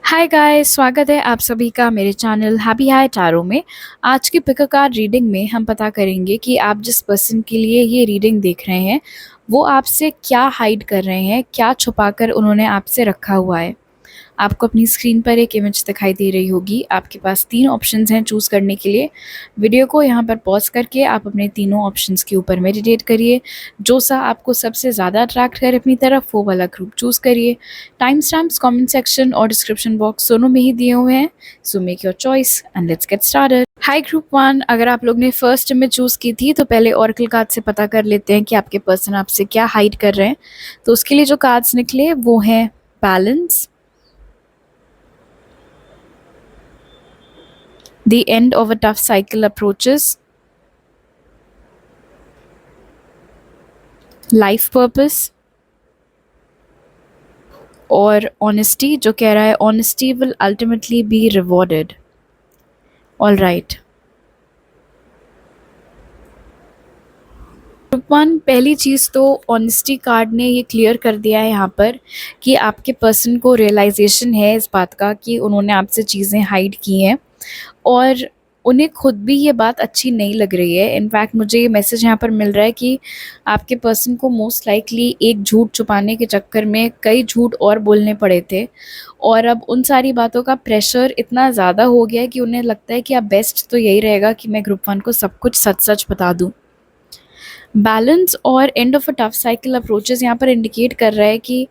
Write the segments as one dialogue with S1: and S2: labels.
S1: Hi guys, स्वागत है आप सभी का मेरे चैनल हैप्पी हाई टैरो में। आज की पिक अ कार्ड रीडिंग में हम पता करेंगे कि आप जिस पर्सन के लिए ये रीडिंग देख रहे हैं वो आपसे क्या हाइड कर रहे हैं, क्या छुपाकर उन्होंने आपसे रखा हुआ है। आपको अपनी स्क्रीन पर एक इमेज दिखाई दे रही होगी। आपके पास 3 ऑप्शंस हैं चूज़ करने के लिए। वीडियो को यहाँ पर पॉज़ करके आप अपने तीनों ऑप्शंस के ऊपर मेडिटेट करिए। जो सा आपको सबसे ज़्यादा अट्रैक्ट करे अपनी तरफ वो वाला ग्रुप चूज़ करिए। टाइम स्टैम्प्स कमेंट सेक्शन और डिस्क्रिप्शन बॉक्स दोनों में ही दिए हुए हैं। So make your choice and let's get started. Hi group 1, अगर आप लोग ने फर्स्ट इमेज चूज़ की थी तो पहले ऑरेकल कार्ड से पता कर लेते हैं कि आपके पर्सन आपसे क्या हाइड कर रहे हैं। तो उसके लिए जो कार्ड्स निकले वो हैं balance, the end of a tough cycle approaches, life purpose और honesty जो कह रहा है honesty will ultimately be rewarded. All right. Group 1, पहली चीज़ तो ऑनेस्टी कार्ड ने ये क्लियर कर दिया है यहाँ पर कि आपके पर्सन को रियलाइजेशन है इस बात का कि उन्होंने आपसे चीज़ें हाइड की हैं और उन्हें खुद भी ये बात अच्छी नहीं लग रही है। इनफैक्ट मुझे ये मैसेज यहाँ पर मिल रहा है कि आपके पर्सन को मोस्ट लाइकली एक झूठ छुपाने के चक्कर में कई झूठ और बोलने पड़े थे और अब उन सारी बातों का प्रेशर इतना ज़्यादा हो गया है कि उन्हें लगता है कि अब बेस्ट तो यही रहेगा कि मैं ग्रुप 1 को सब कुछ सच-सच बता दूँ। बैलेंस और end of a tough cycle approaches यहाँ पर इंडिकेट कर रहा है कि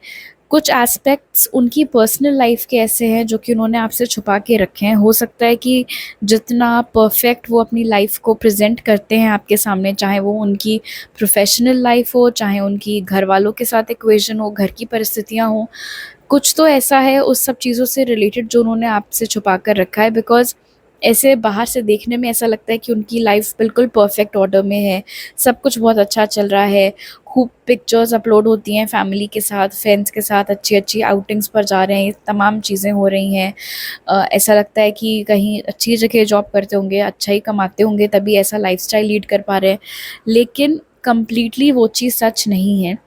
S1: कुछ एस्पेक्ट्स उनकी पर्सनल लाइफ के ऐसे हैं जो कि उन्होंने आपसे छुपा के रखे हैं। हो सकता है कि जितना परफेक्ट वो अपनी लाइफ को प्रेजेंट करते हैं आपके सामने, चाहे वो उनकी प्रोफेशनल लाइफ हो, चाहे उनकी घर वालों के साथ इक्वेशन हो, घर की परिस्थितियाँ हों, कुछ तो ऐसा है उस सब चीज़ों से रिलेटेड जो उन्होंने आपसे छुपा कर रखा है। बिकॉज़ ऐसे बाहर से देखने में ऐसा लगता है कि उनकी लाइफ बिल्कुल परफेक्ट ऑर्डर में है, सब कुछ बहुत अच्छा चल रहा है, खूब पिक्चर्स अपलोड होती हैं फैमिली के साथ, फ्रेंड्स के साथ, अच्छी-अच्छी आउटिंग्स पर जा रहे हैं, तमाम चीज़ें हो रही हैं। ऐसा लगता है कि कहीं अच्छी जगह जॉब करते होंगे, अच्छा ही कमाते होंगे तभी ऐसा लाइफ़स्टाइल लीड कर पा रहे हैं। लेकिन कंप्लीटली वो चीज़ सच नहीं है।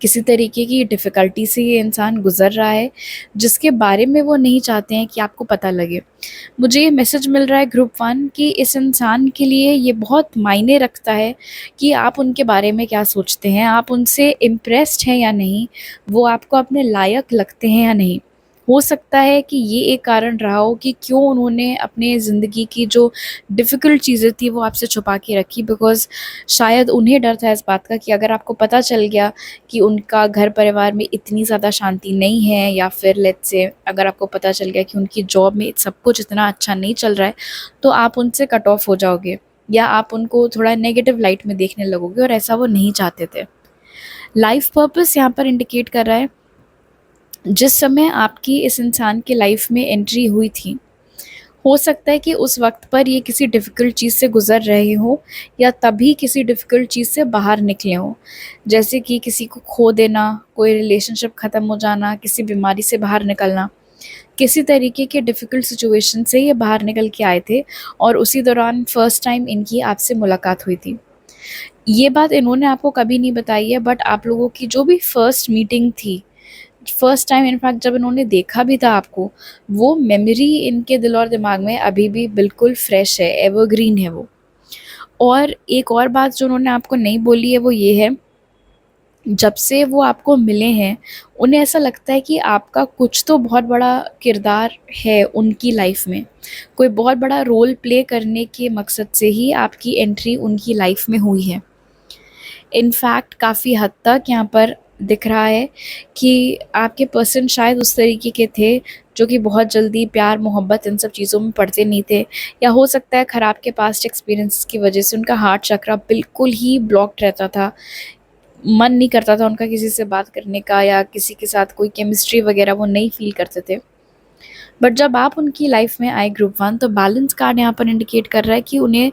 S1: किसी तरीके की डिफ़िकल्टी से ये इंसान गुज़र रहा है, जिसके बारे में वो नहीं चाहते हैं कि आपको पता लगे। मुझे ये मैसेज मिल रहा है ग्रुप 1 कि इस इंसान के लिए ये बहुत मायने रखता है कि आप उनके बारे में क्या सोचते हैं, आप उनसे इम्प्रेस्ड हैं या नहीं, वो आपको अपने लायक लगते हैं या नहीं। हो सकता है कि ये एक कारण रहा हो कि क्यों उन्होंने अपने ज़िंदगी की जो डिफ़िकल्ट चीज़ें थी वो आपसे छुपा के रखी। बिकॉज़ शायद उन्हें डर था इस बात का कि अगर आपको पता चल गया कि उनका घर परिवार में इतनी ज़्यादा शांति नहीं है, या फिर लेट्स से अगर आपको पता चल गया कि उनकी जॉब में सब कुछ इतना अच्छा नहीं चल रहा है, तो आप उनसे कट ऑफ हो जाओगे या आप उनको थोड़ा नेगेटिव लाइट में देखने लगोगे और ऐसा वो नहीं चाहते थे। लाइफ पर्पस यहाँ पर इंडिकेट कर रहा है, जिस समय आपकी इस इंसान की लाइफ में एंट्री हुई थी, हो सकता है कि उस वक़्त पर ये किसी डिफ़िकल्ट चीज़ से गुज़र रहे हों या तभी किसी डिफ़िकल्ट चीज़ से बाहर निकले हों। जैसे कि किसी को खो देना, कोई रिलेशनशिप ख़त्म हो जाना, किसी बीमारी से बाहर निकलना। किसी तरीके के डिफ़िकल्ट सिचुएशन से ये बाहर निकल के आए थे और उसी दौरान फर्स्ट टाइम इनकी आपसे मुलाकात हुई थी। ये बात इन्होंने आपको कभी नहीं बताई है, बट आप लोगों की जो भी फर्स्ट मीटिंग थी, फर्स्ट टाइम इनफैक्ट जब इन्होंने देखा भी था आपको, वो मेमोरी इनके दिल और दिमाग में अभी भी बिल्कुल फ्रेश है, एवरग्रीन है वो। और एक और बात जो उन्होंने आपको नहीं बोली है वो ये है, जब से वो आपको मिले हैं, उन्हें ऐसा लगता है कि आपका कुछ तो बहुत बड़ा किरदार है उनकी लाइफ में। कोई बहुत बड़ा रोल प्ले करने के मकसद से ही आपकी एंट्री उनकी लाइफ में हुई है। इनफैक्ट काफ़ी हद तक यहाँ पर दिख रहा है कि आपके पर्सन शायद उस तरीके के थे जो कि बहुत जल्दी प्यार मोहब्बत इन सब चीज़ों में पड़ते नहीं थे, या हो सकता है ख़राब के पास्ट एक्सपीरियंसेस की वजह से उनका हार्ट चक्रा बिल्कुल ही ब्लॉक्ड रहता था। मन नहीं करता था उनका किसी से बात करने का, या किसी के साथ कोई केमिस्ट्री वगैरह वो नहीं फ़ील करते थे। बट जब आप उनकी लाइफ में आए ग्रुप 1, तो बैलेंस कार्ड यहाँ पर इंडिकेट कर रहा है कि उन्हें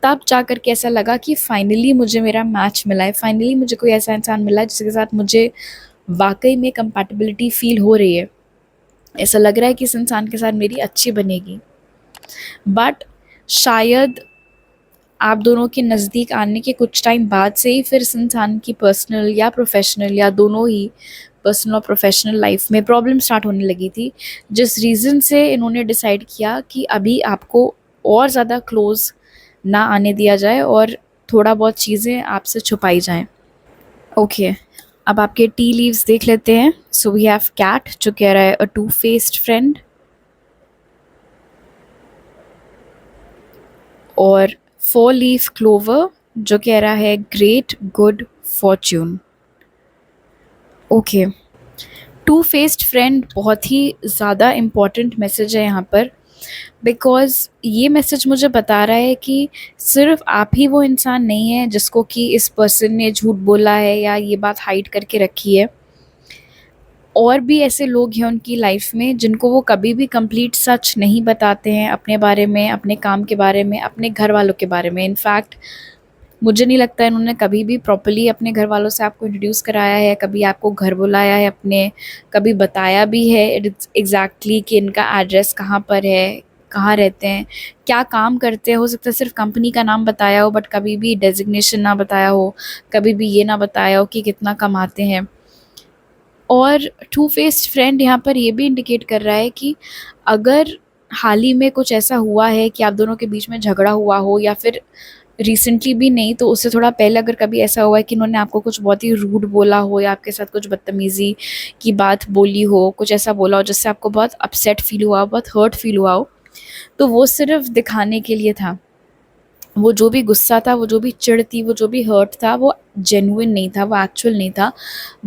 S1: तब जाकर के ऐसा लगा कि फाइनली मुझे मेरा मैच मिला है, फाइनली मुझे कोई ऐसा इंसान मिला है जिसके साथ मुझे वाक़ई में कंपैटिबिलिटी फ़ील हो रही है। ऐसा लग रहा है कि इस इंसान के साथ मेरी अच्छी बनेगी। बट शायद आप दोनों के नज़दीक आने के कुछ टाइम बाद से ही फिर इस इंसान की पर्सनल या प्रोफ़ेशनल या दोनों ही पर्सनल और प्रोफेशनल लाइफ में प्रॉब्लम स्टार्ट होने लगी थी, जिस रीज़न से इन्होंने डिसाइड किया कि अभी आपको और ज़्यादा क्लोज़ ना आने दिया जाए और थोड़ा बहुत चीज़ें आपसे छुपाई जाएँ। ओके, अब आपके टी लीव्स देख लेते हैं। सो वी हैव कैट जो कह रहा है अ टू फेस्ड फ्रेंड, और फोर लीफ क्लोवर जो कह रहा है great good fortune. Okay, two faced friend बहुत ही ज़्यादा इम्पॉर्टेंट मैसेज है यहाँ पर, बिकॉज़ ये मैसेज मुझे बता रहा है कि सिर्फ आप ही वो इंसान नहीं है जिसको कि इस पर्सन ने झूठ बोला है या ये बात हाइड करके रखी है। और भी ऐसे लोग हैं उनकी लाइफ में जिनको वो कभी भी कंप्लीट सच नहीं बताते हैं अपने बारे में, अपने काम के बारे में, अपने घर वालों के बारे में। इनफैक्ट मुझे नहीं लगता इन्होंने कभी भी प्रॉपर्ली अपने घर वालों से आपको इंट्रोड्यूस कराया है, कभी आपको घर बुलाया है अपने, कभी बताया भी है एग्जैक्टली कि इनका एड्रेस कहाँ पर है, कहाँ रहते हैं, क्या काम करते हैं। हो सकता है सिर्फ कंपनी का नाम बताया हो बट कभी भी डेजिग्नेशन ना बताया हो, कभी भी ये ना बताया हो कि कितना कमाते हैं। और टू फेस्ड फ्रेंड यहाँ पर ये भी इंडिकेट कर रहा है कि अगर हाल ही में कुछ ऐसा हुआ है कि आप दोनों के बीच में झगड़ा हुआ हो, या फिर रिसेंटली भी नहीं तो उससे थोड़ा पहले अगर कभी ऐसा हुआ है कि उन्होंने आपको कुछ बहुत ही रूड बोला हो या आपके साथ कुछ बदतमीज़ी की बात बोली हो, कुछ ऐसा बोला हो जिससे आपको बहुत अपसेट फील हुआ हो, बहुत हर्ट फील हुआ हो, तो वो सिर्फ दिखाने के लिए था। वो जो भी गुस्सा था, वो जो भी चिढ़ थी, वो जो भी हर्ट था, वो जेन्युइन नहीं था, वो एक्चुअल नहीं था।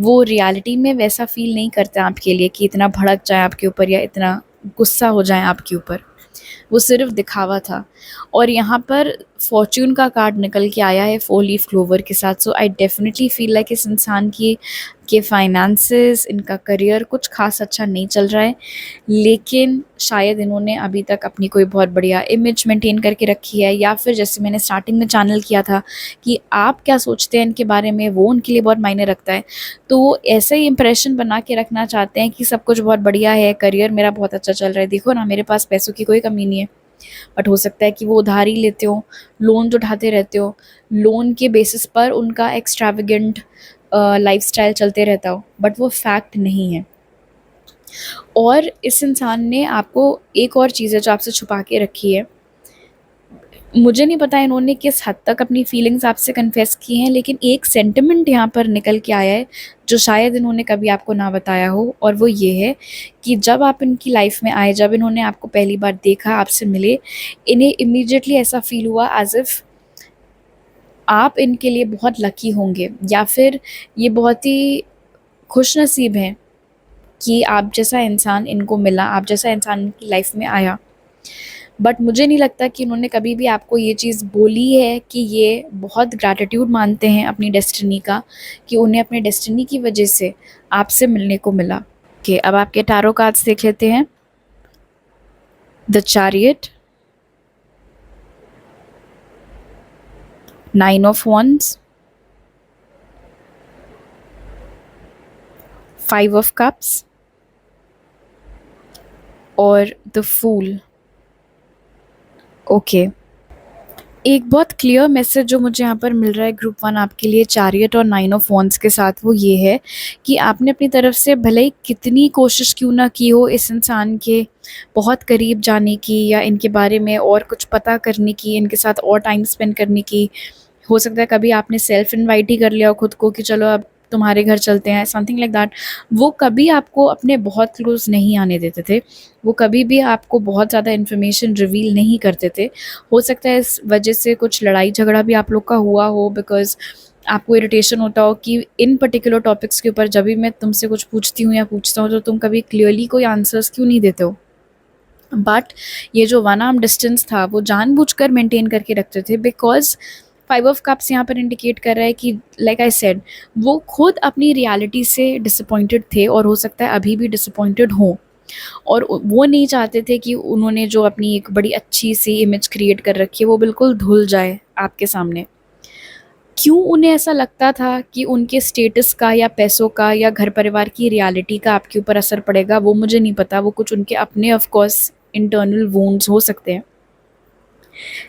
S1: वो रियलिटी में वैसा फ़ील नहीं करते आपके लिए कि इतना भड़क जाए आपके ऊपर या इतना गुस्सा हो जाए आपके ऊपर। वो सिर्फ दिखावा था। और यहाँ पर फॉर्च्यून का कार्ड निकल के आया है फोर लीफ क्लोवर के साथ। सो आई डेफिनेटली फील लाइक इस इंसान की के फाइनेंसेस, इनका करियर कुछ खास अच्छा नहीं चल रहा है, लेकिन शायद इन्होंने अभी तक अपनी कोई बहुत बढ़िया इमेज मेंटेन करके रखी है, या फिर जैसे मैंने स्टार्टिंग में चैनल किया था कि आप क्या सोचते हैं इनके बारे में, वो उनके लिए बहुत मायने रखता है। तो वो ऐसा ही इंप्रेशन बना के रखना चाहते हैं कि सब कुछ बहुत बढ़िया है, करियर मेरा बहुत अच्छा चल रहा है, देखो ना मेरे पास पैसों की कोई कमी नहीं है। बट हो सकता है कि वो उधारी लेते हो, लोन उठाते रहते हो, लोन के बेसिस पर उनका एक्स्ट्रावेगेंट लाइफस्टाइल चलते रहता हो, बट वो फैक्ट नहीं है। और इस इंसान ने आपको एक और चीज़ है जो आपसे छुपा के रखी है। मुझे नहीं पता इन्होंने किस हद तक अपनी फीलिंग्स आपसे कन्फेस की हैं, लेकिन एक सेंटिमेंट यहाँ पर निकल के आया है जो शायद इन्होंने कभी आपको ना बताया हो, और वो ये है कि जब आप इनकी लाइफ में आए, जब इन्होंने आपको पहली बार देखा, आपसे मिले, इन्हें इमीडिएटली ऐसा फील हुआ एज़ इफ़ आप इनके लिए बहुत लकी होंगे, या फिर ये बहुत ही खुशनसीब हैं कि आप जैसा इंसान इनको मिला, आप जैसा इंसान इनकी लाइफ में आया। बट मुझे नहीं लगता कि उन्होंने कभी भी आपको ये चीज़ बोली है कि ये बहुत ग्रैटिट्यूड मानते हैं अपनी डेस्टिनी का, कि उन्हें अपने डेस्टिनी की वजह से आपसे मिलने को मिला। ओके, अब आपके टैरो कार्ड्स देख लेते हैं। The chariot, nine of wands, five of cups और द फूल। ओके, एक बहुत क्लियर मैसेज जो मुझे यहाँ पर मिल रहा है ग्रुप वन आपके लिए चैरियट और नाइन ऑफ वॉन्ड्स के साथ, वो ये है कि आपने अपनी तरफ से भले ही कितनी कोशिश क्यों ना की हो इस इंसान के बहुत करीब जाने की, या इनके बारे में और कुछ पता करने की, इनके साथ और टाइम स्पेंड करने की। हो सकता है कभी आपने सेल्फ इनवाइट ही कर लिया हो खुद को कि चलो अब तुम्हारे घर चलते हैं, समथिंग लाइक दैट। वो कभी आपको अपने बहुत क्लोज नहीं आने देते थे, वो कभी भी आपको बहुत ज़्यादा इन्फॉर्मेशन रिवील नहीं करते थे। हो सकता है इस वजह से कुछ लड़ाई झगड़ा भी आप लोग का हुआ हो, बिकॉज़ आपको इरिटेशन होता हो कि इन पर्टिकुलर टॉपिक्स के ऊपर जब भी मैं तुमसे कुछ पूछती हूँ या पूछता हूँ तो तुम कभी क्लियरली कोई आंसर्स क्यों नहीं देते हो। बट ये जो वन आर्म डिस्टेंस था वो जानबूझकर मेंटेन करके रखते थे, बिकॉज फाइव ऑफ कप्स यहाँ पर इंडिकेट कर रहा है कि लाइक आई सेड, वो खुद अपनी रियलिटी से डिसअपॉइंटेड थे और हो सकता है अभी भी डिसअपॉइंटेड हों, और वो नहीं चाहते थे कि उन्होंने जो अपनी एक बड़ी अच्छी सी इमेज क्रिएट कर रखी है वो बिल्कुल धुल जाए आपके सामने। क्यों उन्हें ऐसा लगता था कि उनके स्टेटस का या पैसों का या घर परिवार की रियलिटी का आपके ऊपर असर पड़ेगा, वो मुझे नहीं पता। वो कुछ उनके अपने ऑफ कोर्स इंटरनल वुंड्स हो सकते हैं,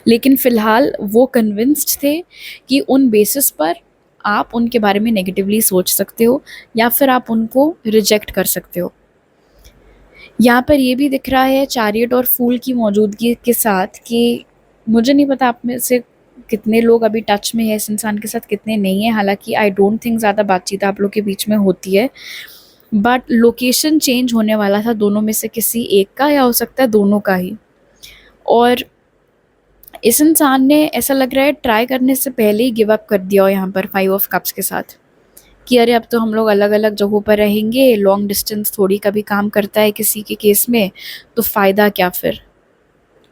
S1: लेकिन फ़िलहाल वो कन्विंस्ड थे कि उन बेसिस पर आप उनके बारे में नेगेटिवली सोच सकते हो या फिर आप उनको रिजेक्ट कर सकते हो। यहाँ पर ये भी दिख रहा है चैरियट और फूल की मौजूदगी के साथ कि मुझे नहीं पता आप में से कितने लोग अभी टच में है इस इंसान के साथ, कितने नहीं है। हालांकि आई डोंट थिंक ज़्यादा बातचीत आप लोग के बीच में होती है, बट लोकेशन चेंज होने वाला था दोनों में से किसी एक का, या हो सकता है दोनों का ही। और इस इंसान ने ऐसा लग रहा है ट्राई करने से पहले ही गिव अप कर दिया हो यहाँ पर 5 ऑफ कप्स के साथ, कि अरे अब तो हम लोग अलग अलग जगहों पर रहेंगे, लॉन्ग डिस्टेंस थोड़ी कभी काम करता है किसी के केस में, तो फ़ायदा क्या फिर,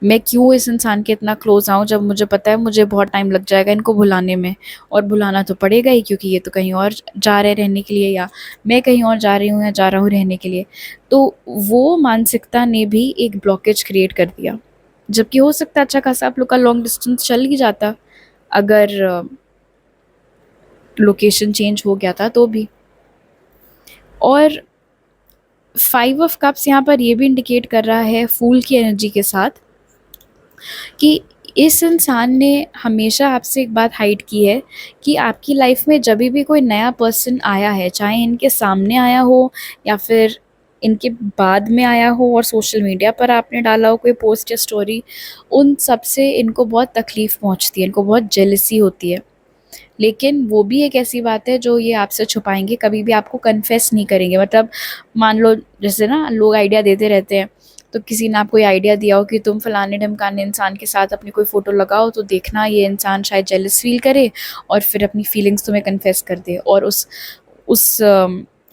S1: मैं क्यों इस इंसान के इतना क्लोज आऊँ जब मुझे पता है मुझे बहुत टाइम लग जाएगा इनको भुलाने में, और भुलाना तो पड़ेगा ही क्योंकि ये तो कहीं और जा रहे रहने के लिए, या मैं कहीं और जा रही हूँ या जा रहा हूँ रहने के लिए। तो वो मानसिकता ने भी एक ब्लॉकेज क्रिएट कर दिया, जबकि हो सकता है अच्छा खासा आप लोग का लॉन्ग डिस्टेंस चल ही जाता अगर लोकेशन चेंज हो गया था तो भी। और 5 ऑफ कप्स यहाँ पर ये भी इंडिकेट कर रहा है फूल की एनर्जी के साथ कि इस इंसान ने हमेशा आपसे एक बात हाइड की है कि आपकी लाइफ में जब भी कोई नया पर्सन आया है, चाहे इनके सामने आया हो या फिर इनके बाद में आया हो और सोशल मीडिया पर आपने डाला हो कोई पोस्ट या स्टोरी, उन सब से इनको बहुत तकलीफ़ पहुंचती है, इनको बहुत जेलसी होती है। लेकिन वो भी एक ऐसी बात है जो ये आपसे छुपाएंगे, कभी भी आपको कन्फेस नहीं करेंगे। मतलब मान लो जैसे ना लोग आइडिया देते रहते हैं, तो किसी ने आपको ये आइडिया दिया हो कि तुम फलाने ढमकाने इंसान के साथ अपनी कोई फ़ोटो लगाओ, तो देखना ये इंसान शायद जेलस फील करे और फिर अपनी फीलिंग्स तुम्हें कन्फेस कर दे, और उस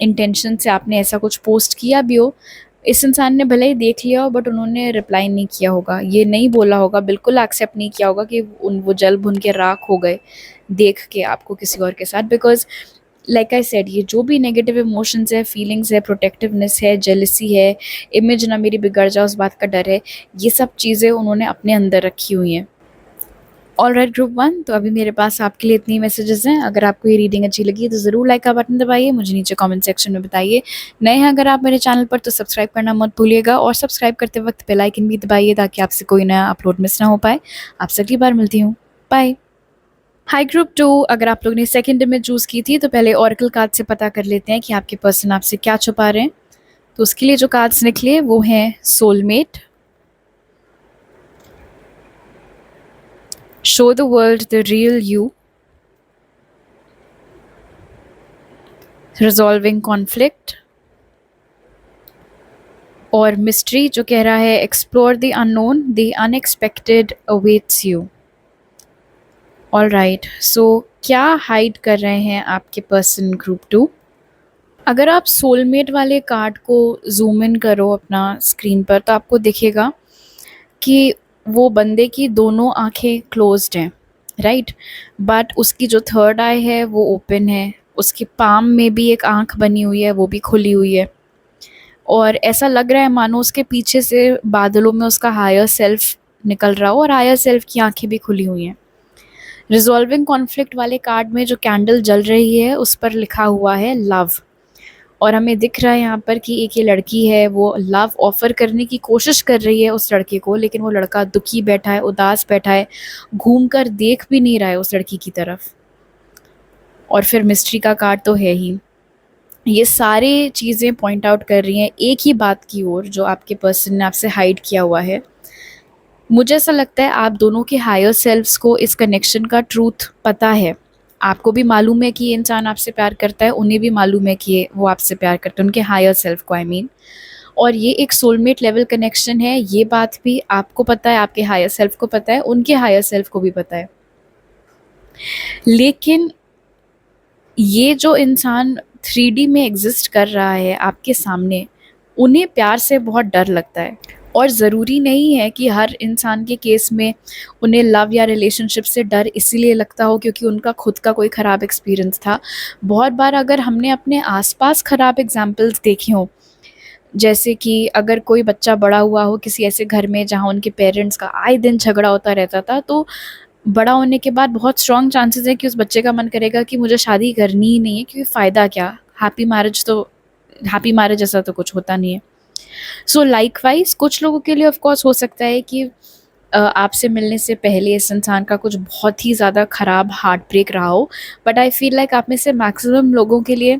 S1: इंटेंशन से आपने ऐसा कुछ पोस्ट किया भी हो, इस इंसान ने भले ही देख लिया हो बट उन्होंने रिप्लाई नहीं किया होगा, ये नहीं बोला होगा, बिल्कुल एक्सेप्ट नहीं किया होगा कि वो जल भुन के राख हो गए देख के आपको किसी और के साथ। बिकॉज लाइक आई सेड, ये जो भी नेगेटिव इमोशंस है, फीलिंग्स है, प्रोटेक्टिवनेस है, जेलसी है, इमेज ना मेरी बिगड़ जाए उस बात का डर है, ये सब चीज़ें उन्होंने अपने अंदर रखी हुई हैं। ऑल राइट ग्रुप 1, तो अभी मेरे पास आपके लिए इतनी मैसेजेस हैं। अगर आपको ये रीडिंग अच्छी लगी तो ज़रूर लाइक का बटन दबाइए, मुझे नीचे कमेंट सेक्शन में बताइए। नए हैं अगर आप मेरे चैनल पर तो सब्सक्राइब करना मत भूलिएगा, और सब्सक्राइब करते वक्त बेल आइकन भी दबाइए ताकि आपसे कोई नया अपलोड मिस ना हो पाए। आपसे अगली बार मिलती हूँ, बाय। हाई ग्रुप 2, अगर आप लोग ने सेकंड इमेज चूज़ की थी तो पहले ऑरेकल कार्ड से पता कर लेते हैं कि आपके पर्सन आपसे क्या छुपा रहे हैं। तो उसके लिए जो कार्ड्स निकले वो हैं soulmate, show the world the real you, resolving conflict, और मिस्ट्री जो कह रहा है explore the unknown, the unexpected awaits you. All right, so क्या हाइड कर रहे हैं आपके पर्सन ग्रुप 2? अगर आप सोलमेट वाले कार्ड को जूम इन करो अपना स्क्रीन पर तो आपको दिखेगा कि वो बंदे की दोनों आंखें क्लोज्ड हैं, राइट, बट उसकी जो थर्ड आई है वो ओपन है, उसकी पाम में भी एक आंख बनी हुई है, वो भी खुली हुई है, और ऐसा लग रहा है मानो उसके पीछे से बादलों में उसका हायर सेल्फ निकल रहा हो और हायर सेल्फ की आंखें भी खुली हुई हैं। रिजॉल्विंग कॉन्फ्लिक्ट वाले कार्ड में जो कैंडल जल रही है उस पर लिखा हुआ है लव, और हमें दिख रहा है यहाँ पर कि एक ये लड़की है वो लव ऑफ़र करने की कोशिश कर रही है उस लड़के को, लेकिन वो लड़का दुखी बैठा है, उदास बैठा है, घूम कर देख भी नहीं रहा है उस लड़की की तरफ। और फिर मिस्ट्री का कार्ड तो है ही। ये सारी चीज़ें पॉइंट आउट कर रही हैं एक ही बात की ओर जो आपके पर्सन ने आपसे हाइड किया हुआ है। मुझे ऐसा लगता है आप दोनों के हायर सेल्फ्स को इस कनेक्शन का ट्रूथ पता है, आपको भी मालूम है कि ये इंसान आपसे प्यार करता है, उन्हें भी मालूम है कि वो आपसे प्यार करते हैं, उनके हायर सेल्फ को आई मीन। और ये एक सोलमेट लेवल कनेक्शन है, ये बात भी आपको पता है, आपके हायर सेल्फ को पता है, उनके हायर सेल्फ को भी पता है। लेकिन ये जो इंसान 3D में एग्जिस्ट कर रहा है आपके सामने, उन्हें प्यार से बहुत डर लगता है, और ज़रूरी नहीं है कि हर इंसान के केस में उन्हें लव या रिलेशनशिप से डर इसीलिए लगता हो क्योंकि उनका खुद का कोई ख़राब एक्सपीरियंस था। बहुत बार अगर हमने अपने आसपास ख़राब एग्जाम्पल्स देखे हों, जैसे कि अगर कोई बच्चा बड़ा हुआ हो किसी ऐसे घर में जहाँ उनके पेरेंट्स का आए दिन झगड़ा होता रहता था, तो बड़ा होने के बाद बहुत स्ट्रॉन्ग चांसेस है कि उस बच्चे का मन करेगा कि मुझे शादी करनी ही नहीं है, क्योंकि फ़ायदा क्या, हैप्पी मैरिज जैसा तो कुछ होता नहीं है। सो लाइकवाइज कुछ लोगों के लिए ऑफ कोर्स हो सकता है कि आपसे मिलने से पहले इस इंसान का कुछ बहुत ही ज़्यादा ख़राब हार्ट ब्रेक रहा हो, बट आई फील लाइक आप में से मैक्सिमम लोगों के लिए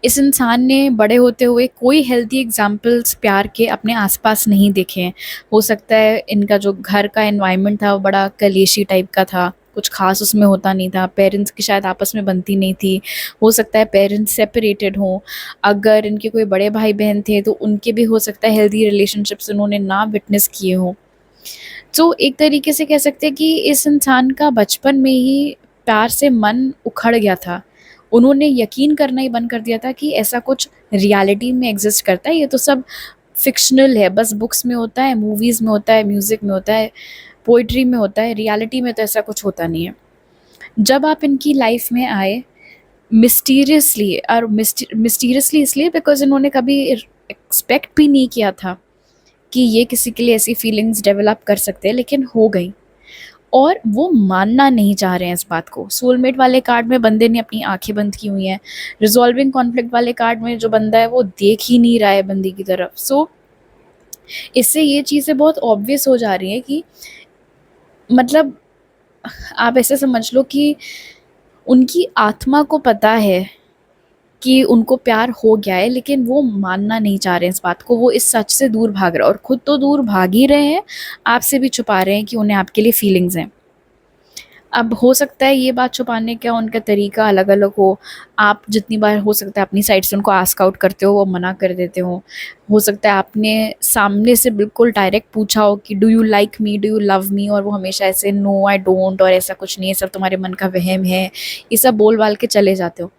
S1: इस इंसान ने बड़े होते हुए कोई हेल्दी एग्जाम्पल्स प्यार के अपने आसपास नहीं देखे हैं। हो सकता है इनका जो घर का एनवायरनमेंट था वो बड़ा कलेशी टाइप का था, कुछ खास उसमें होता नहीं था, पेरेंट्स की शायद आपस में बनती नहीं थी, हो सकता है पेरेंट्स सेपरेटेड हों, अगर इनके कोई बड़े भाई बहन थे तो उनके भी हो सकता है हेल्दी रिलेशनशिप्स उन्होंने ना विटनेस किए हों। तो एक तरीके से कह सकते हैं कि इस इंसान का बचपन में ही प्यार से मन उखड़ गया था। उन्होंने यकीन करना ही बंद कर दिया था कि ऐसा कुछ रियलिटी में एग्ज़िस्ट करता है, ये तो सब फ़िक्शनल है, बस बुक्स में होता है, मूवीज़ में होता है, म्यूज़िक में होता है, पोएट्री में होता है, रियलिटी में तो ऐसा कुछ होता नहीं है। जब आप इनकी लाइफ़ में आए मिस्टीरियसली, और मिस्टीरियसली इसलिए बिकॉज़ इन्होंने कभी एक्सपेक्ट भी नहीं किया था कि ये किसी के लिए ऐसी फीलिंग्स डेवलप कर सकते हैं, लेकिन हो गई और वो मानना नहीं चाह रहे हैं इस बात को। सोलमेट वाले कार्ड में बंदे ने अपनी आंखें बंद की हुई हैं, रिजॉल्विंग कॉन्फ्लिक्ट वाले कार्ड में जो बंदा है वो देख ही नहीं रहा है बंदी की तरफ। सो इससे ये चीज़ें बहुत ऑब्वियस हो जा रही हैं कि मतलब आप ऐसे समझ लो कि उनकी आत्मा को पता है कि उनको प्यार हो गया है, लेकिन वो मानना नहीं चाह रहे हैं इस बात को, वो इस सच से दूर भाग रहे हैं और खुद तो दूर भाग ही रहे हैं, आपसे भी छुपा रहे हैं कि उन्हें आपके लिए फीलिंग्स हैं। अब हो सकता है ये बात छुपाने का उनका तरीका अलग-अलग हो, आप जितनी बार हो सकता है अपनी साइड से उनको आस्क आउट करते हो, वो मना कर देते हो सकता है आपने सामने से बिल्कुल डायरेक्ट पूछा हो कि do you like me, do you love me, और वो हमेशा ऐसे नो आई डोंट और ऐसा कुछ नहीं है, सब तुम्हारे मन का वहम है, ये सब बोल-बाल के चले जाते हो।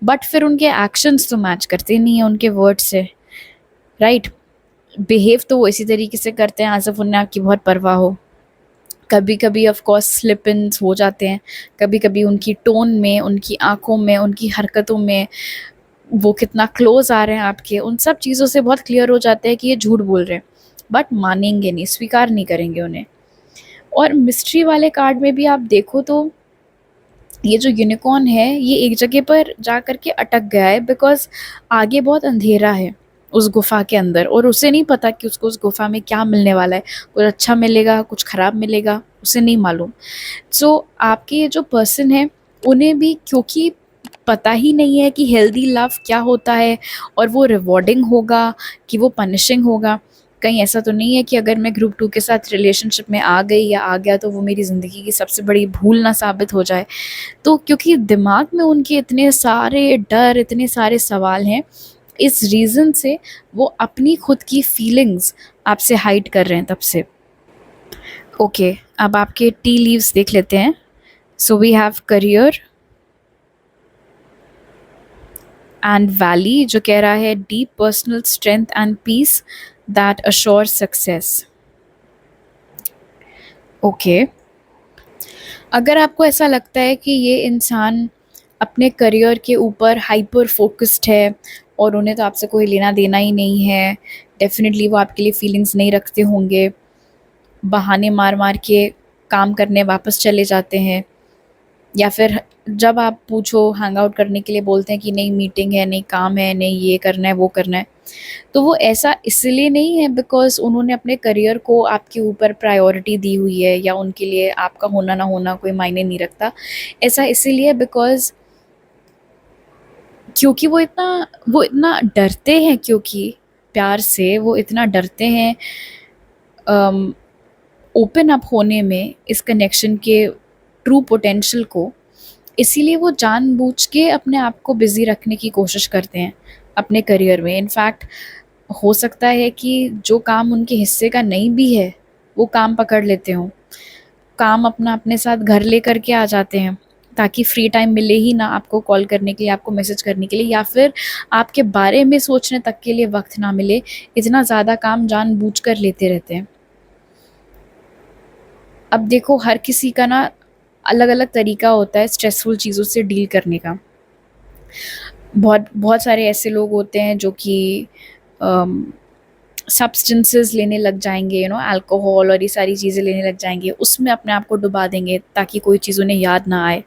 S1: बट फिर उनके एक्शंस तो मैच करते नहीं हैं उनके वर्ड्स से, राइट? बिहेव तो वो इसी तरीके से करते हैं एज़ इफ उन्हें आपकी बहुत परवाह हो। कभी कभी ऑफ कोर्स स्लिप इन्स हो जाते हैं, कभी कभी उनकी टोन में, उनकी आंखों में, उनकी हरकतों में, वो कितना क्लोज आ रहे हैं आपके, उन सब चीज़ों से बहुत क्लियर हो जाता है कि ये झूठ बोल रहे हैं, बट मानेंगे नहीं, स्वीकार नहीं करेंगे उन्हें। और मिस्ट्री वाले कार्ड में भी आप देखो तो ये जो यूनिकॉर्न है ये एक जगह पर जा कर के अटक गया है बिकॉज़ आगे बहुत अंधेरा है उस गुफ़ा के अंदर, और उसे नहीं पता कि उसको उस गुफ़ा में क्या मिलने वाला है, कुछ अच्छा मिलेगा, कुछ ख़राब मिलेगा, उसे नहीं मालूम। सो आपके ये जो पर्सन है उन्हें भी क्योंकि पता ही नहीं है कि हेल्दी लव क्या होता है और वो रिवॉर्डिंग होगा कि वो पनिशिंग होगा। कहीं ऐसा तो नहीं है कि अगर मैं ग्रुप 2 के साथ रिलेशनशिप में आ गई या आ गया तो वो मेरी ज़िंदगी की सबसे बड़ी भूल ना साबित हो जाए। तो क्योंकि दिमाग में उनके इतने सारे डर, इतने सारे सवाल हैं, इस रीज़न से वो अपनी खुद की फीलिंग्स आपसे हाइड कर रहे हैं तब से। ओके, अब आपके टी लीव्स देख लेते हैं। So we have career and valley जो कह रहा है deep personal strength and peace that assure success. Okay, अगर आपको ऐसा लगता है कि ये इंसान अपने करियर के ऊपर हाइपर फोकस्ड है और उन्हें तो आपसे कोई लेना देना ही नहीं है, डेफिनेटली वो आपके लिए फीलिंग्स नहीं रखते होंगे, बहाने मार मार के काम करने वापस चले जाते हैं, या फिर जब आप पूछो हैंग आउट करने के लिए बोलते हैं कि नहीं मीटिंग है, नहीं काम है, नहीं ये करना है, वो करना है, तो वो ऐसा इसलिए नहीं है बिकॉज़ उन्होंने अपने करियर को आपके ऊपर प्रायोरिटी दी हुई है या उनके लिए आपका होना ना होना कोई मायने नहीं रखता। ऐसा इसीलिए बिकॉज़ क्योंकि वो इतना डरते हैं, क्योंकि प्यार से वो इतना डरते हैं ओपन अप होने में इस कनेक्शन के ट्रू पोटेंशियल को, इसीलिए वो जानबूझ के अपने आप को बिज़ी रखने की कोशिश करते हैं अपने करियर में। इनफैक्ट हो सकता है कि जो काम उनके हिस्से का नहीं भी है, वो काम पकड़ लेते हों। काम अपना अपने साथ घर लेकर के आ जाते हैं, ताकि फ्री टाइम मिले ही ना आपको कॉल करने के लिए, आपको मैसेज करने के लिए, या फिर आपके बारे में सोचने तक के लिए वक़्त ना मिले, इतना ज़्यादा काम जानबूझकर लेते रहते हैं। अब देखो हर किसी का ना अलग-अलग तरीका होता है स्ट्रेसफुल चीज़ों से डील करने का। बहुत बहुत सारे ऐसे लोग होते हैं जो कि सब्सटेंसेस लेने लग जाएँगे, अल्कोहल और ये सारी चीज़ें लेने लग जाएँगे, उसमें अपने आप को डुबा देंगे ताकि कोई चीज़ उन्हें याद ना आए।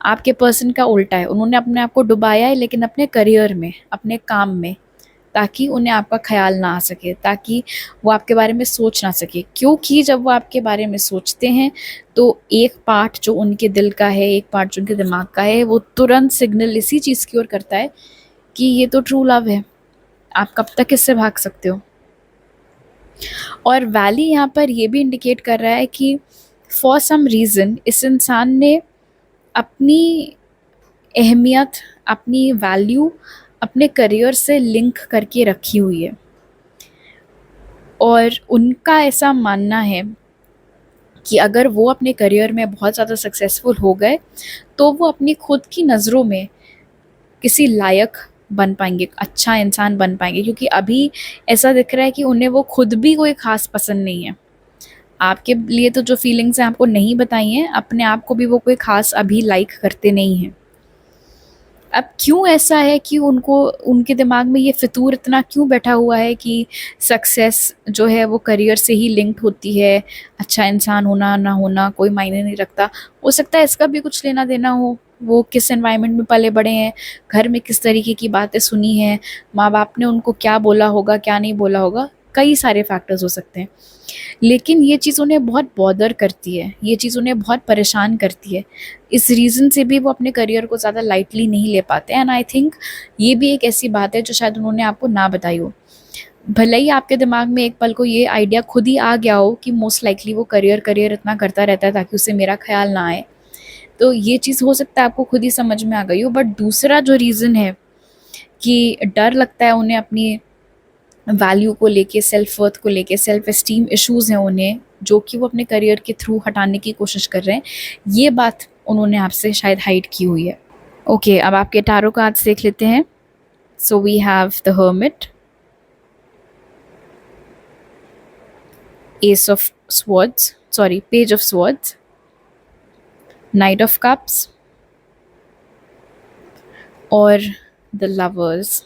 S1: आपके पर्सन का उल्टा है, उन्होंने अपने आप को डुबाया है लेकिन अपने करियर में, अपने काम में, ताकि उन्हें आपका ख्याल ना आ सके, ताकि वो आपके बारे में सोच ना सके। क्योंकि जब वो आपके बारे में सोचते हैं तो एक पार्ट जो उनके दिल का है, एक पार्ट जो उनके दिमाग का है, वो तुरंत सिग्नल इसी चीज़ की ओर करता है कि ये तो ट्रू लव है, आप कब तक इससे भाग सकते हो। और वैली यहाँ पर ये भी इंडिकेट कर रहा है कि फॉर सम रीज़न इस इंसान ने अपनी अहमियत, अपनी वैल्यू अपने करियर से लिंक करके रखी हुई है। और उनका ऐसा मानना है कि अगर वो अपने करियर में बहुत ज़्यादा सक्सेसफुल हो गए तो वो अपनी खुद की नज़रों में किसी लायक बन पाएंगे, अच्छा इंसान बन पाएंगे। क्योंकि अभी ऐसा दिख रहा है कि उन्हें वो खुद भी कोई ख़ास पसंद नहीं है। आपके लिए तो जो फीलिंग्स हैं आपको नहीं बताई हैं, अपने आप को भी वो कोई ख़ास अभी लाइक करते नहीं हैं। अब क्यों ऐसा है कि उनको, उनके दिमाग में ये फितूर इतना क्यों बैठा हुआ है कि सक्सेस जो है वो करियर से ही लिंक्ड होती है, अच्छा इंसान होना ना होना कोई मायने नहीं रखता। हो सकता है इसका भी कुछ लेना देना हो, वो किस एनवायरनमेंट में पले बड़े हैं, घर में किस तरीके की बातें सुनी हैं, माँ बाप ने उनको क्या बोला होगा क्या नहीं बोला होगा, कई सारे फैक्टर्स हो सकते हैं। लेकिन ये चीज़ उन्हें बहुत बॉदर करती है, ये चीज़ उन्हें बहुत परेशान करती है। इस रीज़न से भी वो अपने करियर को ज़्यादा लाइटली नहीं ले पाते। एंड आई थिंक ये भी एक ऐसी बात है जो शायद उन्होंने आपको ना बताई हो। भले ही आपके दिमाग में एक पल को ये आइडिया खुद ही आ गया हो कि मोस्ट लाइकली वो करियर करियर इतना करता रहता है ताकि उसे मेरा ख्याल ना आए, तो ये चीज़ हो सकता है आपको खुद ही समझ में आ गई हो। बट दूसरा जो रीज़न है कि डर लगता है उन्हें अपनी वैल्यू को लेके, सेल्फ वर्थ को लेके, सेल्फ एस्टीम इश्यूज़ हैं उन्हें, जो कि वो अपने करियर के थ्रू हटाने की कोशिश कर रहे हैं। ये बात उन्होंने आपसे शायद हाइड की हुई है। ओके, अब आपके टारो कार्ड्स देख लेते हैं। So we have the hermit, ace of swords, sorry page of swords, knight of cups और द लवर्स।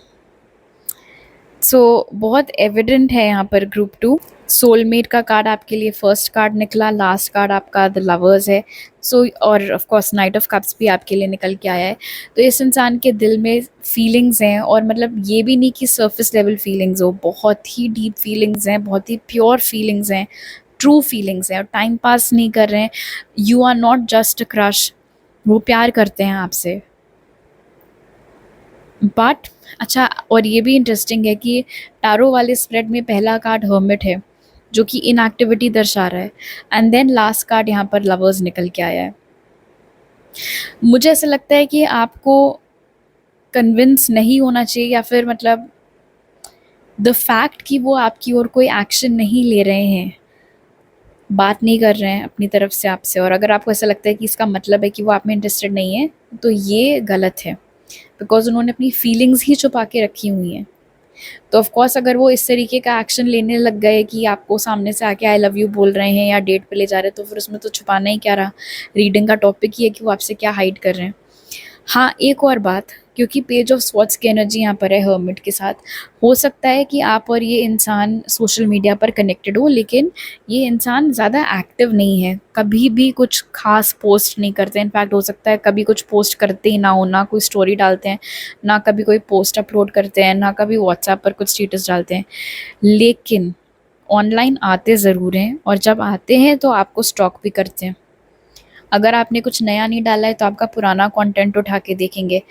S1: सो बहुत एविडेंट है यहाँ पर ग्रुप 2। सोलमेट का कार्ड आपके लिए फर्स्ट कार्ड निकला, लास्ट कार्ड आपका द लवर्स है। सो और of course night of cups भी आपके लिए निकल के आया है। तो इस इंसान के दिल में फीलिंग्स हैं, और मतलब ये भी नहीं कि सरफेस लेवल फीलिंग्स हो, बहुत ही डीप फीलिंग्स हैं, बहुत ही प्योर फीलिंग्स हैं, ट्रू फीलिंग्स हैं, और टाइम पास नहीं कर रहे हैं। You are not just crush, वो प्यार करते हैं आपसे। बट अच्छा, और ये भी इंटरेस्टिंग है कि टारो वाले स्प्रेड में पहला कार्ड हर्मिट है जो कि इनएक्टिविटी दर्शा रहा है, एंड देन लास्ट कार्ड यहाँ पर लवर्स निकल के आया है। मुझे ऐसा लगता है कि आपको कन्विंस नहीं होना चाहिए, या फिर मतलब द फैक्ट कि वो आपकी ओर कोई एक्शन नहीं ले रहे हैं, बात नहीं कर रहे हैं अपनी तरफ से आपसे, और अगर आपको ऐसा लगता है कि इसका मतलब है कि वो आप में इंटरेस्टेड नहीं है, तो ये गलत है। बिकॉज उन्होंने अपनी फीलिंग्स ही छुपा के रखी हुई हैं। तो ऑफ कोर्स अगर वो इस तरीके का एक्शन लेने लग गए कि आपको सामने से आके आई लव यू बोल रहे हैं या डेट पे ले जा रहे हैं, तो फिर उसमें तो छुपाना ही क्या रहा। रीडिंग का टॉपिक ही है कि वो आपसे क्या हाइड कर रहे हैं। हाँ, एक और बात, क्योंकि पेज ऑफ स्वॉर्ड्स की एनर्जी यहाँ पर है हर्मिट के साथ, हो सकता है कि आप और ये इंसान सोशल मीडिया पर कनेक्टेड हो, लेकिन ये इंसान ज़्यादा एक्टिव नहीं है, कभी भी कुछ खास पोस्ट नहीं करते। इनफैक्ट हो सकता है कभी कुछ पोस्ट करते ही ना हो, ना कोई स्टोरी डालते हैं, ना कभी कोई पोस्ट अपलोड करते हैं, ना कभी व्हाट्सएप पर कुछ स्टेटस डालते हैं। लेकिन ऑनलाइन आते ज़रूर हैं, और जब आते हैं तो आपको स्टॉक भी करते हैं। अगर आपने कुछ नया नहीं डाला है तो आपका पुराना कंटेंट उठा के देखेंगे।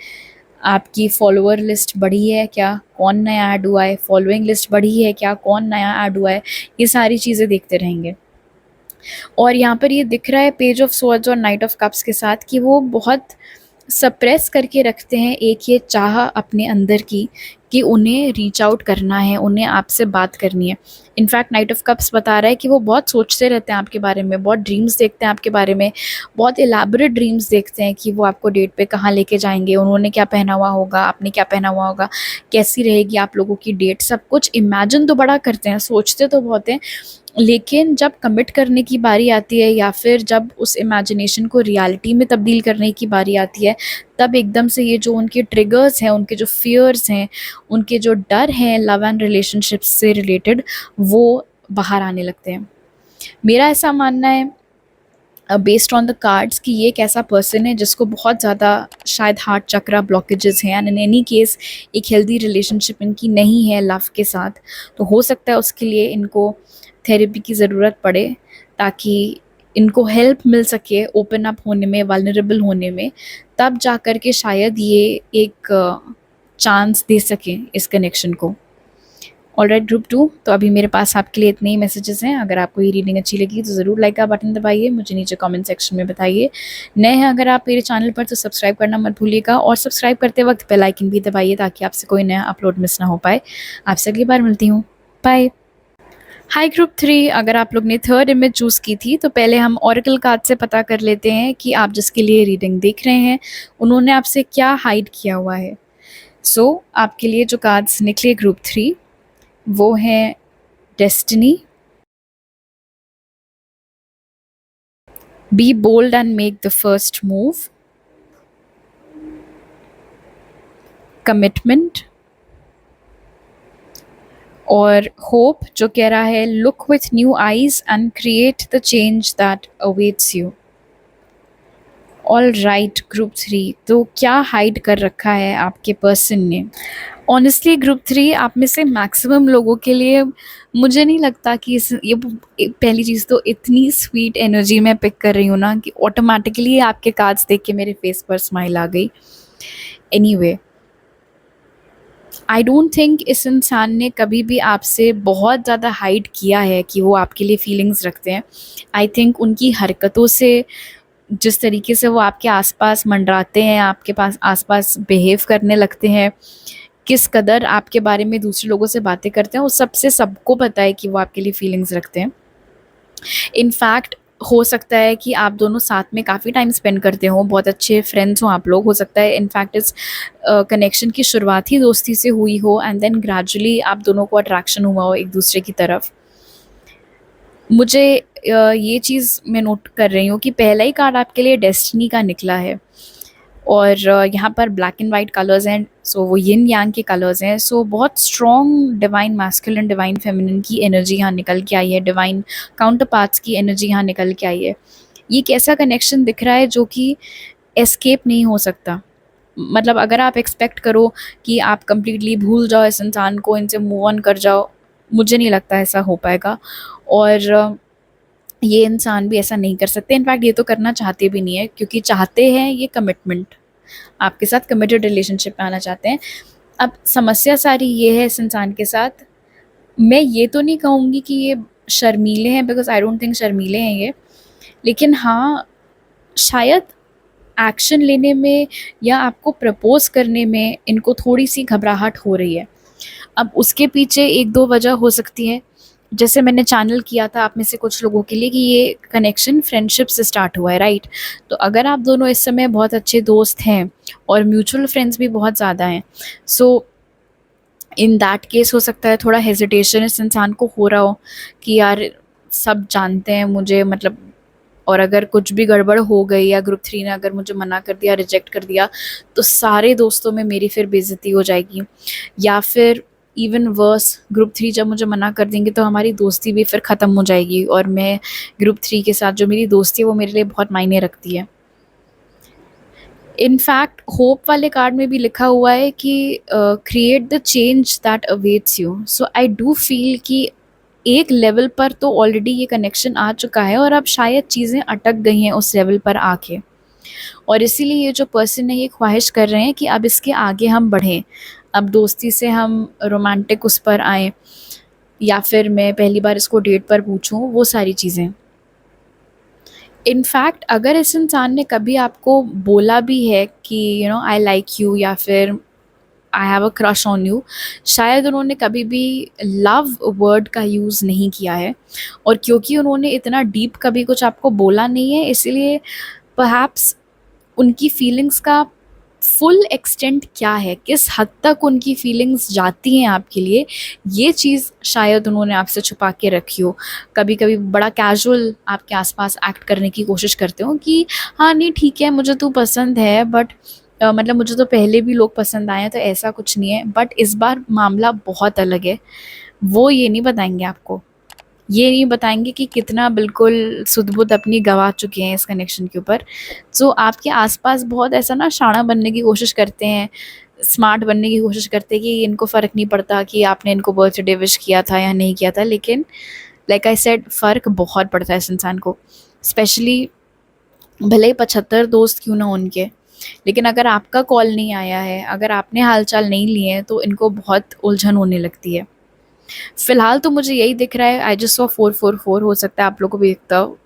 S1: आपकी फॉलोअर लिस्ट बढ़ी है क्या, कौन नया ऐड हुआ है, फॉलोइंग लिस्ट बढ़ी है क्या, कौन नया ऐड हुआ है, ये सारी चीज़ें देखते रहेंगे। और यहाँ पर ये दिख रहा है पेज ऑफ स्वॉर्ड्स और नाइट ऑफ कप्स के साथ कि वो बहुत सप्रेस करके रखते हैं एक ये चाह अपने अंदर की कि उन्हें रीच आउट करना है, उन्हें आपसे बात करनी है। इनफैक्ट नाइट ऑफ कप्स बता रहा है कि वो बहुत सोचते रहते हैं आपके बारे में, बहुत ड्रीम्स देखते हैं आपके बारे में, बहुत एलाबोरेट ड्रीम्स देखते हैं कि वो आपको डेट पे कहाँ लेके जाएंगे, उन्होंने क्या पहना हुआ होगा, आपने क्या पहना हुआ होगा, कैसी रहेगी आप लोगों की डेट, सब कुछ इमेजिन तो बड़ा करते हैं, सोचते तो बहुत हैं। लेकिन जब कमिट करने की बारी आती है, या फिर जब उस इमेजिनेशन को रियलिटी में तब्दील करने की बारी आती है, तब एकदम से ये जो उनके ट्रिगर्स हैं, उनके जो फियर्स हैं, उनके जो डर हैं लव एंड रिलेशनशिप्स से रिलेटेड, वो बाहर आने लगते हैं। मेरा ऐसा मानना है बेस्ड ऑन द कार्ड्स कि ये एक ऐसा पर्सन है जिसको बहुत ज़्यादा शायद हार्ट चक्रा ब्लॉकेजेस हैं, एंड इन एनी केस एक हेल्दी रिलेशनशिप इनकी नहीं है लव के साथ, तो हो सकता है उसके लिए इनको थेरेपी की ज़रूरत पड़े ताकि इनको हेल्प मिल सके ओपन अप होने में, वल्नरेबल होने में, तब जा कर के शायद ये एक चांस दे सकें इस कनेक्शन को। ऑलराइट ग्रुप 2, तो अभी मेरे पास आपके लिए इतने ही मैसेजेस हैं। अगर आपको ये रीडिंग अच्छी लगी तो ज़रूर लाइक का बटन दबाइए, मुझे नीचे कमेंट सेक्शन में बताइए। नए हैं अगर आप मेरे चैनल पर तो सब्सक्राइब करना मत भूलिएगा, और सब्सक्राइब करते वक्त बेल आइकन भी दबाइए ताकि आपसे कोई नया अपलोड मिस ना हो पाए। आपसे अगली बार मिलती हूँ, बाय। हाय ग्रुप 3, अगर आप लोग ने थर्ड इमेज चूज़ की थी तो पहले हम ऑरेकल कार्ड से पता कर लेते हैं कि आप जिसके लिए रीडिंग देख रहे हैं उन्होंने आपसे क्या हाइड किया हुआ है। सो आपके लिए जो कार्ड्स निकले ग्रुप 3 वो हैं destiny, be bold and make the first move, commitment, और होप जो कह रहा है look with new eyes and create the change that awaits you. All right group 3, तो क्या हाइड कर रखा है आपके पर्सन ने? ऑनेस्टली ग्रुप 3 आप में से मैक्सिमम लोगों के लिए मुझे नहीं लगता कि ये पहली चीज़ तो इतनी स्वीट एनर्जी मैं पिक कर रही हूँ ना कि ऑटोमेटिकली आपके कार्ड्स देख के मेरे फेस पर स्माइल आ गई। एनीवे, आई डोंट थिंक इस इंसान ने कभी भी आपसे बहुत ज़्यादा हाइड किया है कि वो आपके लिए फीलिंग्स रखते हैं। आई थिंक उनकी हरकतों से, जिस तरीके से वो आपके आसपास मंडराते हैं, आपके पास आसपास बिहेव करने लगते हैं, किस कदर आपके बारे में दूसरे लोगों से बातें करते हैं, उस सबसे सबको पता है कि वो आपके लिए फीलिंग्स रखते हैं। इनफैक्ट हो सकता है कि आप दोनों साथ में काफ़ी टाइम स्पेंड करते हो, बहुत अच्छे फ्रेंड्स हो आप लोग, हो सकता है इनफैक्ट इस कनेक्शन की शुरुआत ही दोस्ती से हुई हो एंड देन ग्रेजुअली आप दोनों को अट्रैक्शन हुआ हो एक दूसरे की तरफ। मुझे ये चीज़ मैं नोट कर रही हूँ कि पहला ही कार्ड आपके लिए डेस्टिनी का निकला है, और यहाँ पर ब्लैक एंड वाइट कलर्स हैं, सो वो यिन यांग के कलर्स हैं। सो बहुत strong divine masculine, divine feminine की एनर्जी यहाँ निकल के आई है, डिवाइन काउंटर पार्ट्स की एनर्जी यहाँ निकल के आई है। ये एक ऐसा कनेक्शन दिख रहा है जो कि एस्केप नहीं हो सकता। मतलब अगर आप एक्सपेक्ट करो कि आप कम्प्लीटली भूल जाओ इस इंसान को, इनसे मूव ऑन कर जाओ, मुझे नहीं लगता ऐसा हो पाएगा। और ये इंसान भी ऐसा नहीं कर सकते, इनफैक्ट ये तो करना चाहते भी नहीं है, क्योंकि चाहते हैं ये कमिटमेंट, आपके साथ कमिटेड रिलेशनशिप में आना चाहते हैं। अब समस्या सारी ये है इस इंसान के साथ, मैं ये तो नहीं कहूँगी कि ये शर्मीले हैं, बिकॉज आई डोंट थिंक शर्मीले हैं ये, लेकिन हाँ शायद एक्शन लेने में या आपको प्रपोज करने में इनको थोड़ी सी घबराहट हो रही है। अब उसके पीछे एक दो वजह हो सकती है, जैसे मैंने चैनल किया था आप में से कुछ लोगों के लिए कि ये कनेक्शन फ्रेंडशिप से स्टार्ट हुआ है, राइट? तो अगर आप दोनों इस समय बहुत अच्छे दोस्त हैं और म्यूचुअल फ्रेंड्स भी बहुत ज़्यादा हैं, सो इन दैट केस हो सकता है थोड़ा हेजिटेशन इस इंसान को हो रहा हो कि यार सब जानते हैं मुझे, मतलब, और अगर कुछ भी गड़बड़ हो गई या ग्रुप 3 ने अगर मुझे मना कर दिया, रिजेक्ट कर दिया, तो सारे दोस्तों में मेरी फिर बेइज्जती हो जाएगी, या फिर इवन वर्स ग्रुप 3 जब मुझे मना कर देंगे तो हमारी दोस्ती भी फिर ख़त्म हो जाएगी, और मैं ग्रुप 3 के साथ जो मेरी दोस्ती है वो मेरे लिए बहुत मायने रखती है। इनफैक्ट होप वाले कार्ड में भी लिखा हुआ है कि create the change that awaits you. So I do feel कि एक लेवल पर तो ऑलरेडी ये कनेक्शन आ चुका है और अब शायद चीज़ें अटक गई हैं उस लेवल पर आके, और इसीलिए ये जो पर्सन है ये ख्वाहिश कर रहे हैं कि अब इसके आगे हम बढ़ें, अब दोस्ती से हम रोमांटिक उस पर आएँ, या फिर मैं पहली बार इसको डेट पर पूछूं, वो सारी चीज़ें। इनफैक्ट अगर इस इंसान ने कभी आपको बोला भी है कि you know I like you या फिर I have a crush on you, शायद उन्होंने कभी भी लव वर्ड का यूज़ नहीं किया है, और क्योंकि उन्होंने इतना डीप कभी कुछ आपको बोला नहीं है, इसीलिए परहैप्स उनकी फीलिंग्स का फुल एक्सटेंट क्या है, किस हद तक उनकी फीलिंग्स जाती हैं आपके लिए, ये चीज़ शायद उन्होंने आपसे छुपा के रखी हो। कभी कभी बड़ा कैजुअल आपके आसपास एक्ट करने की कोशिश करते हो कि हाँ नहीं ठीक है मुझे तू पसंद है, बट मतलब मुझे तो पहले भी लोग पसंद आए हैं तो ऐसा कुछ नहीं है, बट इस बार मामला बहुत अलग है, वो ये नहीं बताएंगे आपको। ये नहीं बताएंगे कि कितना बिल्कुल सुध-बुध अपनी गँवा चुके हैं इस कनेक्शन के ऊपर। सो आपके आस-पास बहुत ऐसा ना शाणा बनने की कोशिश करते हैं, स्मार्ट बनने की कोशिश करते हैं कि इनको फ़र्क नहीं पड़ता कि आपने इनको बर्थडे विश किया था या नहीं किया था। लेकिन लाइक आई सेड, फ़र्क बहुत पड़ता है इस इंसान को। स्पेशली भले ही 75 दोस्त क्यों ना हों उनके, लेकिन अगर आपका कॉल नहीं आया है, अगर आपने हाल-चाल नहीं लिए हैं, तो इनको बहुत उलझन होने लगती है। फ़िलहाल तो मुझे यही दिख रहा है, आई जस्ट सॉ 444, हो सकता है आप लोगों को भी दिखता हो।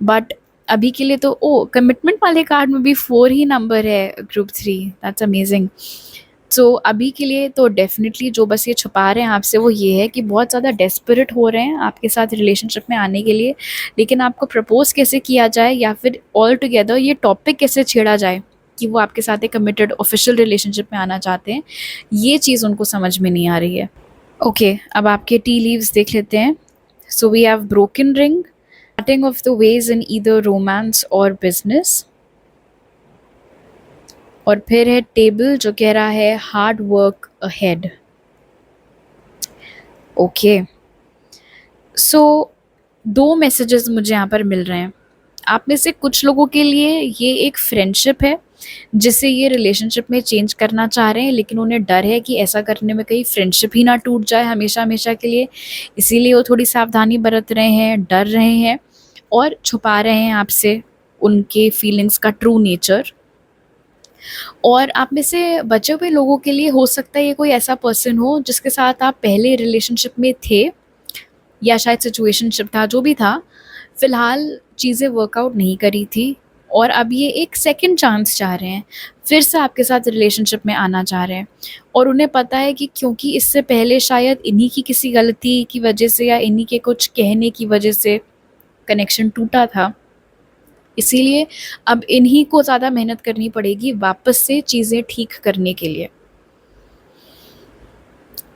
S1: बट अभी के लिए तो कमिटमेंट वाले कार्ड में भी 4 ही नंबर है, ग्रुप 3, दैट्स अमेज़िंग। सो अभी के लिए तो डेफ़िनिटली जो बस ये छुपा रहे हैं आपसे वो ये है कि बहुत ज़्यादा डेस्परेट हो रहे हैं आपके साथ रिलेशनशिप में आने के लिए, लेकिन आपको प्रपोज़ कैसे किया जाए या फिर ऑल टुगेदर ये टॉपिक कैसे छेड़ा जाए कि वो आपके साथ एक कमिटेड ऑफ़िशियल रिलेशनशिप में आना चाहते हैं, ये चीज़ उनको समझ में नहीं आ रही है। ओके, अब आपके टी लीव्स देख लेते हैं। So we have broken ring, parting of the ways in either romance और बिजनेस, और फिर है टेबल जो कह रहा है hard work ahead. Okay, so 2 messages मुझे यहाँ पर मिल रहे हैं। आप में से कुछ लोगों के लिए ये एक फ्रेंडशिप है जिसे ये रिलेशनशिप में चेंज करना चाह रहे हैं, लेकिन उन्हें डर है कि ऐसा करने में कहीं फ्रेंडशिप ही ना टूट जाए हमेशा हमेशा के लिए, इसीलिए वो थोड़ी सावधानी बरत रहे हैं, डर रहे हैं और छुपा रहे हैं आपसे उनके फीलिंग्स का ट्रू नेचर। और आप में से बचे हुए लोगों के लिए हो सकता है ये कोई ऐसा पर्सन हो जिसके साथ आप पहले रिलेशनशिप में थे, या शायद सिचुएशनशिप था, जो भी था, फ़िलहाल चीज़ें वर्कआउट नहीं करी थी और अब ये एक सेकंड चांस चाह रहे हैं, फिर से आपके साथ रिलेशनशिप में आना चाह रहे हैं। और उन्हें पता है कि क्योंकि इससे पहले शायद इन्हीं की किसी गलती की वजह से या इन्हीं के कुछ कहने की वजह से कनेक्शन टूटा था, इसीलिए अब इन्हीं को ज़्यादा मेहनत करनी पड़ेगी वापस से चीज़ें ठीक करने के लिए।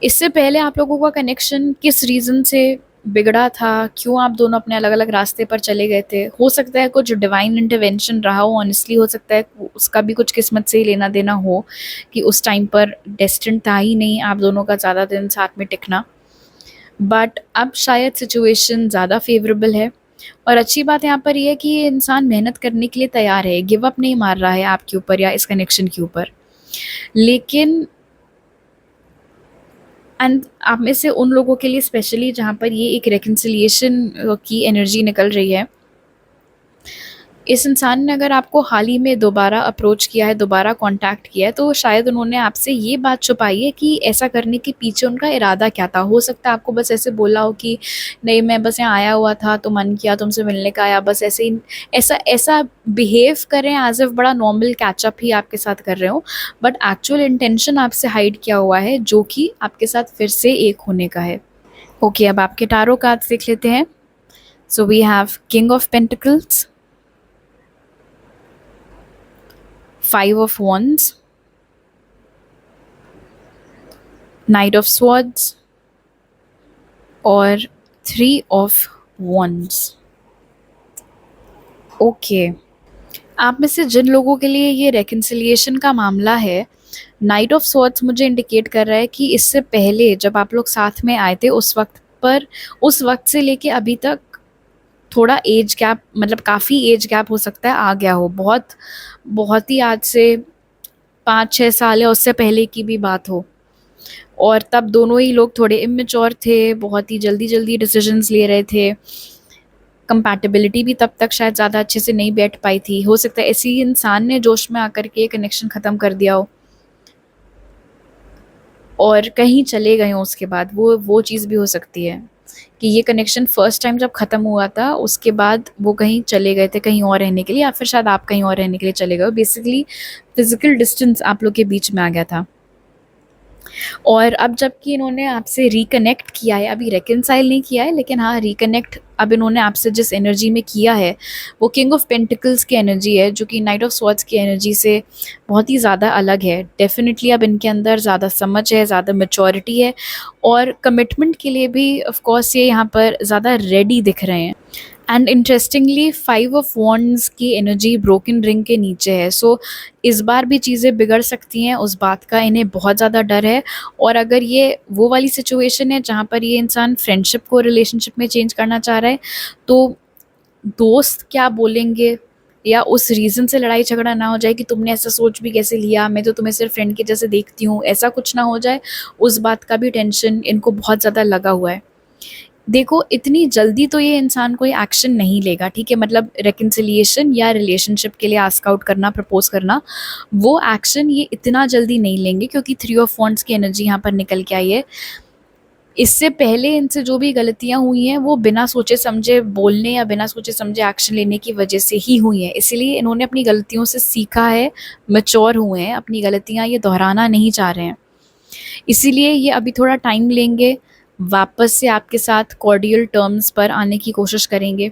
S1: इससे पहले आप लोगों का कनेक्शन किस रीज़न से बिगड़ा था, क्यों आप दोनों अपने अलग-अलग रास्ते पर चले गए थे? हो सकता है कुछ डिवाइन इंटरवेंशन रहा हो, ऑनेस्टली हो सकता है उसका भी कुछ किस्मत से ही लेना-देना हो कि उस टाइम पर डेस्टिन्ड था ही नहीं आप दोनों का ज़्यादा दिन साथ में टिकना। बट अब शायद सिचुएशन ज़्यादा फ़ेवरेबल है और अच्छी बात यहाँ पर ये है कि ये इंसान मेहनत करने के लिए तैयार है, गिव अप नहीं मार रहा है आपके ऊपर या इस कनेक्शन के ऊपर। लेकिन एंड आप में से उन लोगों के लिए स्पेशली जहाँ पर ये एक रिकन्सिलिएशन की एनर्जी निकल रही है, इस इंसान ने अगर आपको हाल ही में दोबारा अप्रोच किया है, दोबारा कॉन्टैक्ट किया है, तो शायद उन्होंने आपसे ये बात छुपाई है कि ऐसा करने के पीछे उनका इरादा क्या था। हो सकता है आपको बस ऐसे बोला हो कि नहीं, मैं बस यहाँ आया हुआ था तो मन किया तुमसे मिलने का, या बस ऐसे ही ऐसा ऐसा बिहेव करें एज़ इफ़ बड़ा नॉर्मल कैचअप ही आपके साथ कर रहे हो, बट एक्चुअल इंटेंशन आपसे हाइड किया हुआ है जो कि आपके साथ फिर से एक होने का है। ओके, अब आपके टारो कार्ड्स देख लेते हैं। So we have king of pentacles, 5 of Wands, Knight of Swords और 3 of Wands। ओके, आप में से जिन लोगों के लिए ये रेकन्सिलिएशन का मामला है, नाइट ऑफ स्वॉर्ड्स मुझे इंडिकेट कर रहा है कि इससे पहले जब आप लोग साथ में आए थे उस वक्त से लेके अभी तक थोड़ा एज गैप, मतलब काफ़ी एज गैप हो सकता है आ गया हो, बहुत ही आज से 5-6 साल या उससे पहले की भी बात हो। और तब दोनों ही लोग थोड़े इमेच्योर थे, बहुत ही जल्दी डिसीजंस ले रहे थे, कंपैटिबिलिटी भी तब तक शायद ज़्यादा अच्छे से नहीं बैठ पाई थी। हो सकता है इसी इंसान ने जोश में आकर के कनेक्शन ख़त्म कर दिया हो और कहीं चले गए हों उसके बाद। वो चीज़ भी हो सकती है कि ये कनेक्शन फर्स्ट टाइम जब ख़त्म हुआ था उसके बाद वो कहीं चले गए थे कहीं और रहने के लिए, या फिर शायद आप कहीं और रहने के लिए चले गए हो। बेसिकली फिज़िकल डिस्टेंस आप लोग के बीच में आ गया था। और अब जबकि इन्होंने आपसे रिकनेक्ट किया है, अभी रेकन्साइल नहीं किया है, लेकिन हाँ रिकनेक्ट अब इन्होंने आपसे जिस एनर्जी में किया है वो किंग ऑफ पेंटिकल्स की एनर्जी है, जो कि नाइट ऑफ स्वॉर्ड्स की एनर्जी से बहुत ही ज़्यादा अलग है। डेफिनेटली अब इनके अंदर ज़्यादा समझ है, ज़्यादा मैच्योरिटी है और कमिटमेंट के लिए भी ऑफ कोर्स ये यहाँ पर ज़्यादा रेडी दिख रहे हैं। एंड इंटरेस्टिंगली 5 ऑफ वॉन्ड्स की एनर्जी ब्रोकन रिंग के नीचे है, सो इस बार भी चीज़ें बिगड़ सकती हैं, उस बात का इन्हें बहुत ज़्यादा डर है। और अगर ये वो वाली सिचुएशन है जहाँ पर ये इंसान फ्रेंडशिप को रिलेशनशिप में चेंज करना चाह रहा है, तो दोस्त क्या बोलेंगे या उस रीज़न से लड़ाई झगड़ा ना हो जाए कि तुमने ऐसा सोच भी कैसे लिया, मैं तो तुम्हें सिर्फ फ्रेंड के जैसे देखती हूँ, ऐसा कुछ ना हो जाए, उस बात का भी टेंशन इनको बहुत ज़्यादा लगा हुआ है। देखो, इतनी जल्दी तो ये इंसान कोई एक्शन नहीं लेगा, ठीक है, मतलब रेकन्सिलिएशन या रिलेशनशिप के लिए आस्क आउट करना, प्रपोज करना, वो एक्शन ये इतना जल्दी नहीं लेंगे, क्योंकि 3 ऑफ वॉन्ड्स की एनर्जी यहाँ पर निकल के आई है। इससे पहले इनसे जो भी गलतियाँ हुई हैं वो बिना सोचे समझे बोलने या बिना सोचे समझे एक्शन लेने की वजह से ही हुई हैं, इसीलिए इन्होंने अपनी गलतियों से सीखा है, मैच्योर हुए हैं, अपनी गलतियाँ ये दोहराना नहीं चाह रहे हैं। इसीलिए ये अभी थोड़ा टाइम लेंगे, वापस से आपके साथ कॉर्डियल टर्म्स पर आने की कोशिश करेंगे,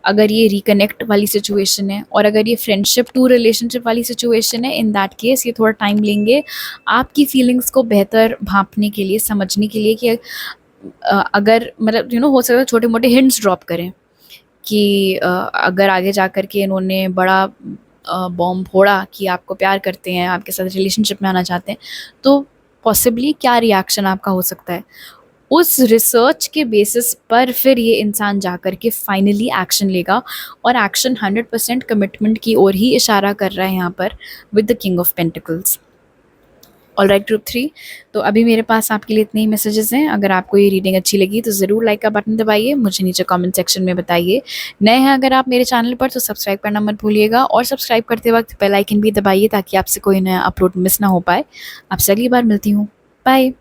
S1: अगर ये रिकनेक्ट वाली सिचुएशन है। और अगर ये फ्रेंडशिप टू रिलेशनशिप वाली सिचुएशन है, इन दैट केस ये थोड़ा टाइम लेंगे आपकी फीलिंग्स को बेहतर भांपने के लिए, समझने के लिए कि अगर मतलब हो सकता है छोटे मोटे हिंट्स ड्रॉप करें कि अगर आगे जा कर के इन्होंने बड़ा बॉम्ब फोड़ा कि आपको प्यार करते हैं, आपके साथ रिलेशनशिप में आना चाहते हैं, तो पॉसिबली क्या रिएक्शन आपका हो सकता है। उस रिसर्च के बेसिस पर फिर ये इंसान जा कर के फाइनली एक्शन लेगा, और एक्शन 100% कमिटमेंट की ओर ही इशारा कर रहा है यहाँ पर with the king of pentacles. All right group 3, तो अभी मेरे पास आपके लिए इतने ही मैसेजेस हैं। अगर आपको ये रीडिंग अच्छी लगी तो ज़रूर लाइक का बटन दबाइए, मुझे नीचे कमेंट सेक्शन में बताइए। नए हैं अगर आप मेरे चैनल पर तो सब्सक्राइब करना मत भूलिएगा, और सब्सक्राइब करते वक्त बेल आइकन भी दबाइए ताकि आपसे कोई नया अपलोड मिस ना हो पाए। आपसे अगली बार मिलती हूँ, बाय।